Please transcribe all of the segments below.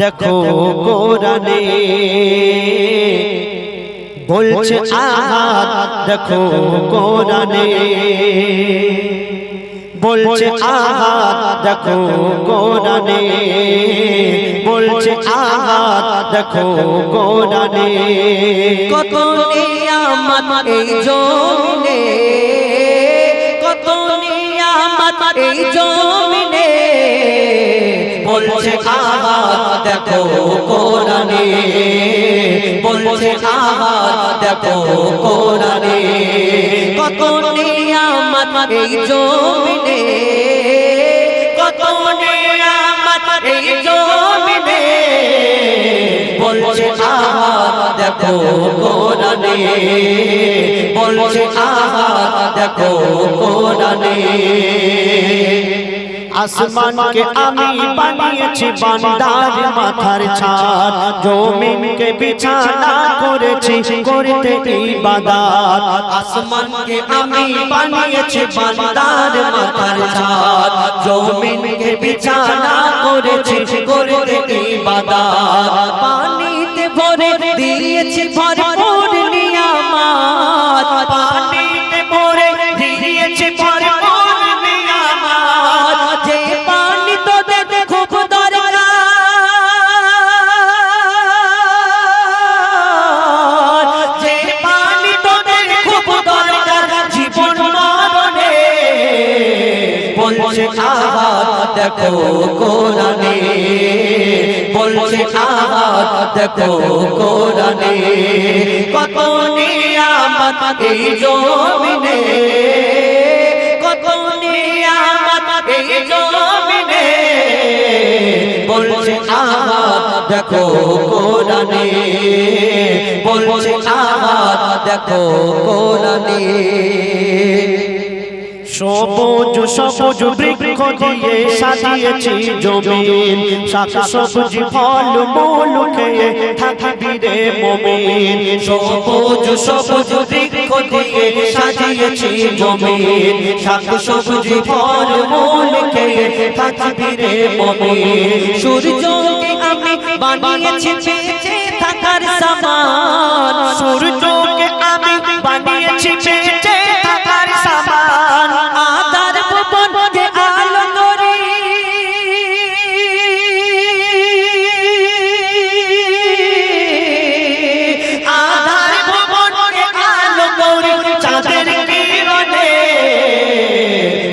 দেখো কোরআনে বলছে আহাত দেখো কোরআনে বলছে আহাত দেখো কোরআনে বলছে আহাত দেখো কোরআনে কত নিয়ামত এই জমিনে কত নিয়ামত এই জমিনে বলছে আহাত দেখো কোরআনে বলছে আহাত দেখো কোরআনে কত নিয়ামত এই জমিনে কত নিয়ামত এই জমিনে বলছে আহাত দেখো কোরআনে বলছে আহাত দেখো কোরআনে আসমান কে আমি বানিয়েছি বান্দার মাথার ছাদ জমিন কে বিছানা করেছি করতে ইবাদত আসমান কে আমি বানিয়েছি বান্দার মাথার ছাদ জমিন কে বিছানা করেছি করতে ইবাদত পানিতে ভরে দিয়েছি ভরপুর নিয়ামত পানিতে ভরে দিয়েছি ভরপুর বলছে আহাত দেখো কোরআনে বলছে আহাত দেখো কোরআনে কত নিয়ামত এই জমিনে কত নিয়ামত এই জমিনে বলছে আহাত দেখো কোরআনে বলছে আহাত দেখো কোরআনে সবুজ সবুজ বৃক্ষ দিয়ে সাজিয়েছি জমিন শাক সবজি ফল মূল খেয়ে থাকবি রে মুমিন সবুজ সবুজ বৃক্ষ দিয়ে সাজিয়েছি জমিন শাক সবজি ফল মূল খেয়ে থাকবি রে মুমিন সূর্যকে আমি বানিয়েছি বেঁচে থাকার সামান সূর্যকে আমি বানিয়েছি বেঁচে থাকার সামান আদার ভুবন কে আলো করি আদার ভুবন কে আলো করি চাঁদের কিরণে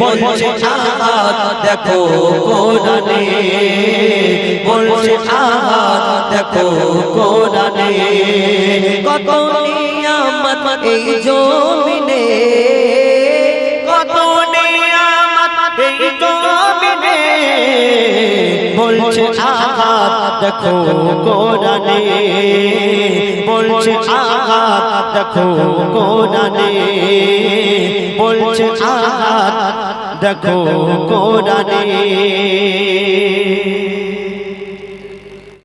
বলছে আহাত দেখো কোরআনে বলছে আহাত দেখো কোরআনে কত নিয়ামত এই জমিনে কত নিয়ামত এই জমিনে বলছে আহাত দেখো কোরআনে বলছে আহাত দেখো কোরআনে বলছে আহাত দেখো কোরআনে